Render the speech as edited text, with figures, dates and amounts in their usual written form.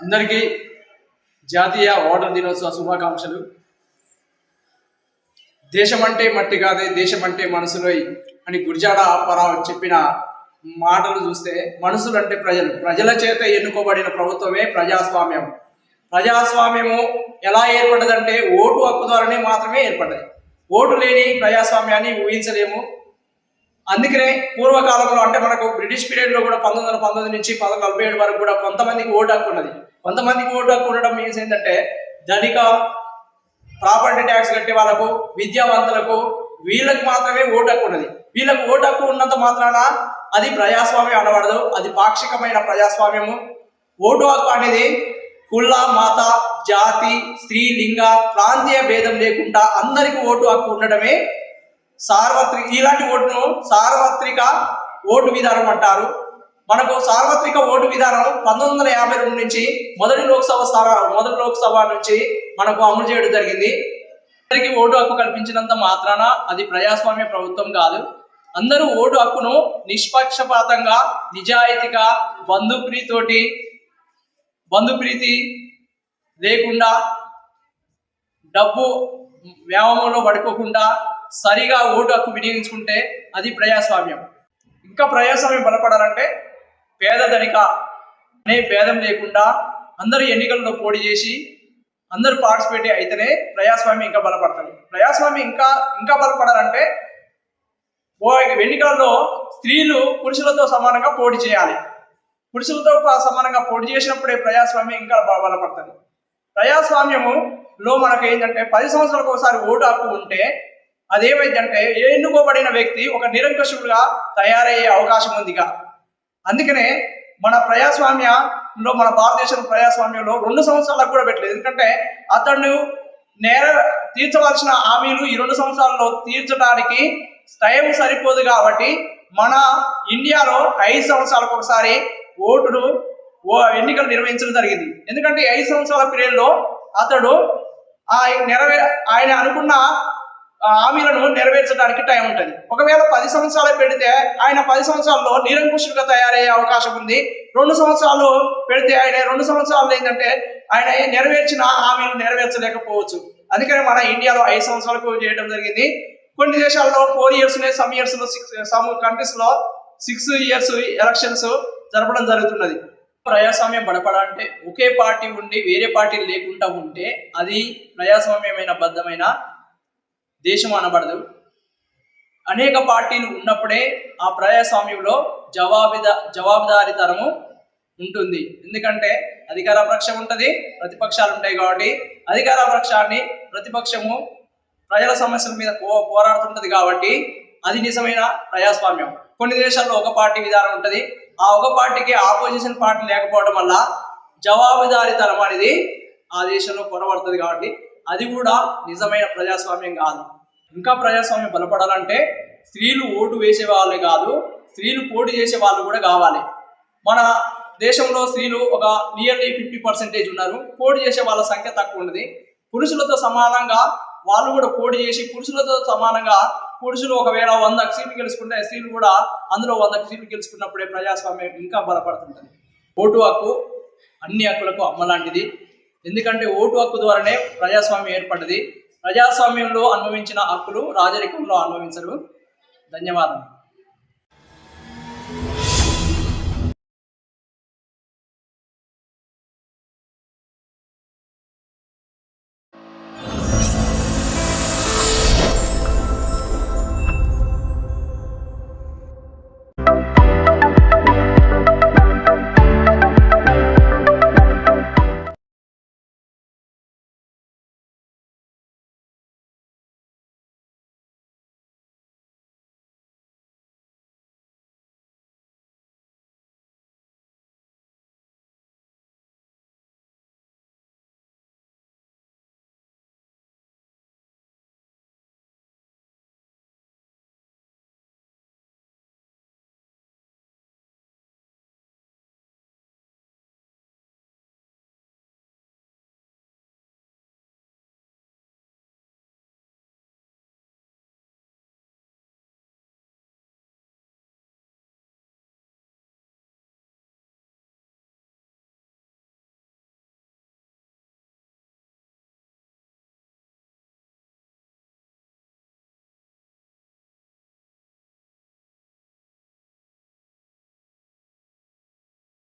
అందరికీ జాతీయ ఓటర్ దినోత్సవ శుభాకాంక్షలు. దేశమంటే మట్టి కాదే, దేశమంటే మనుషులై అని గురజాడ అప్పారావు చెప్పిన మాటలు చూస్తే మనుషులు అంటే ప్రజల చేత ఎన్నుకోబడిన ప్రభుత్వమే ప్రజాస్వామ్యం. ప్రజాస్వామ్యము ఎలా ఏర్పడ్డదంటే ఓటు హక్కు ద్వారానే మాత్రమే ఏర్పడ్డది. ఓటు లేని ప్రజాస్వామ్యాన్ని ఊహించలేము. అందుకనే పూర్వకాలంలో అంటే మనకు బ్రిటిష్ పీరియడ్లో కూడా 1919 నుంచి 1947 వరకు కూడా కొంతమందికి ఓటు హక్కు ఉన్నది. కొంతమందికి ఓటు హక్కు ఉండడం మీన్స్ ఏంటంటే ధనిక ప్రాపర్టీ ట్యాక్స్ కట్టే వాళ్ళకు, విద్యావంతులకు, వీళ్ళకి మాత్రమే ఓటు హక్కు ఉన్నది. వీళ్ళకు ఓటు హక్కు ఉన్నంత మాత్రాన అది ప్రజాస్వామ్యం అనబడదు, అది పాక్షికమైన ప్రజాస్వామ్యము. ఓటు హక్కు అనేది కుల, మత, జాతి, స్త్రీ, లింగ, ప్రాంతీయ భేదం లేకుండా అందరికీ ఓటు హక్కు ఉండడమే ఇలాంటి ఓటును సార్వత్రిక ఓటు విధానం అంటారు. మనకు సార్వత్రిక ఓటు విధానం 1952 నుంచి మొదటి లోక్సభ నుంచి మనకు అమలు చేయడం జరిగింది. అందరికీ ఓటు హక్కు కల్పించినంత మాత్రాన అది ప్రజాస్వామ్య ప్రభుత్వం కాదు. అందరూ ఓటు హక్కును నిష్పక్షపాతంగా, నిజాయితీగా, బంధుప్రీతి లేకుండా, డబ్బు వ్యామోహంలో పడిపోకుండా సరిగా ఓటు హక్కు వినియోగించుకుంటే అది ప్రజాస్వామ్యం. ఇంకా ప్రజాస్వామ్యం బలపడాలంటే పేద ధనిక అనే భేదం లేకుండా అందరూ ఎన్నికల్లో పోటీ చేసి అందరూ పార్టిసిపేట్ అయితేనే ప్రజాస్వామ్యం ఇంకా బలపడుతుంది. ప్రజాస్వామ్యం ఇంకా బలపడాలంటే ఎన్నికల్లో స్త్రీలు పురుషులతో సమానంగా పోటీ చేయాలి. పురుషులతో సమానంగా పోటీ చేసినప్పుడే ప్రజాస్వామ్యం ఇంకా బలపడుతుంది. ప్రజాస్వామ్యములో మనకు ఏంటంటే 10 సంవత్సరాలకు ఒకసారి ఓటు హక్కు ఉంటే అదేమైందంటే ఎన్నుకోబడిన వ్యక్తి ఒక నిరంకుశుడుగా తయారయ్యే అవకాశం ఉందిగా. అందుకనే మన భారతదేశం ప్రజాస్వామ్యంలో 2 సంవత్సరాలకు కూడా పెట్టలేదు. ఎందుకంటే అతను తీర్చవలసిన హామీలు ఈ 2 సంవత్సరాల్లో తీర్చడానికి టైం సరిపోదు. కాబట్టి మన ఇండియాలో 5 సంవత్సరాలకు ఒకసారి ఎన్నికలు నిర్వహించడం జరిగింది. ఎందుకంటే 5 సంవత్సరాల పీరియడ్లో అతడు ఆయన అనుకున్న హామీలను నెరవేర్చడానికి టైం ఉంటుంది. ఒకవేళ 10 సంవత్సరాలు పెడితే ఆయన 10 సంవత్సరాల్లో నిరంకుశుడిగా తయారయ్యే అవకాశం ఉంది. 2 సంవత్సరాలు పెడితే ఆయన 2 సంవత్సరాలు ఏంటంటే ఆయన నెరవేర్చిన హామీలు నెరవేర్చలేకపోవచ్చు. అందుకని మన ఇండియాలో 5 సంవత్సరాలకు చేయడం జరిగింది. కొన్ని దేశాల్లో 4 years, సమ్ కంట్రీస్లో 6 years ఎలక్షన్స్ జరపడం జరుగుతున్నది. ప్రజాస్వామ్యం బలపడాలంటే ఒకే పార్టీ ఉండి వేరే పార్టీలు లేకుండా ఉంటే అది ప్రజాస్వామ్యమైన బద్ధమైన దేశం అనబడదు. అనేక పార్టీలు ఉన్నప్పుడే ఆ ప్రజాస్వామ్యంలో జవాబుదారీతనము ఉంటుంది. ఎందుకంటే అధికార పక్షం ఉంటుంది, ప్రతిపక్షాలు ఉంటాయి. కాబట్టి అధికార పక్షాన్ని ప్రతిపక్షము ప్రజల సమస్యల మీద పోరాడుతుంటది. కాబట్టి అది నిజమైన ప్రజాస్వామ్యం. కొన్ని దేశాల్లో ఒక పార్టీ విధానం ఉంటుంది. ఆ ఒక పార్టీకి ఆపోజిషన్ పార్టీ లేకపోవడం వల్ల జవాబుదారీతనం అనేది ఆ దేశంలో కొనబడుతుంది. కాబట్టి అది కూడా నిజమైన ప్రజాస్వామ్యం కాదు. ఇంకా ప్రజాస్వామ్యం బలపడాలంటే స్త్రీలు ఓటు వేసే వాళ్ళే కాదు, స్త్రీలు పోటీ చేసే వాళ్ళు కూడా కావాలి. మన దేశంలో స్త్రీలు ఒక నియర్లీ 50% ఉన్నారు. పోటీ చేసే వాళ్ళ సంఖ్య తక్కువ ఉన్నది. పురుషులతో సమానంగా వాళ్ళు కూడా పోటీ చేసి పురుషులతో సమానంగా పురుషులు ఒకవేళ 100 సీట్లు గెలుచుకుంటే స్త్రీలు కూడా అందులో 100 సీట్లు గెలుచుకున్నప్పుడే ప్రజాస్వామ్యం ఇంకా బలపడుతుంటుంది. ఓటు హక్కు అన్ని హక్కులకు అమ్మ లాంటిది. ఎందుకంటే ఓటు హక్కు ద్వారానే ప్రజాస్వామ్యం ఏర్పడ్డది. ప్రజాస్వామ్యంలో అనుభవించిన హక్కులు రాజరికంలో అనుభవించరు. ధన్యవాదాలు.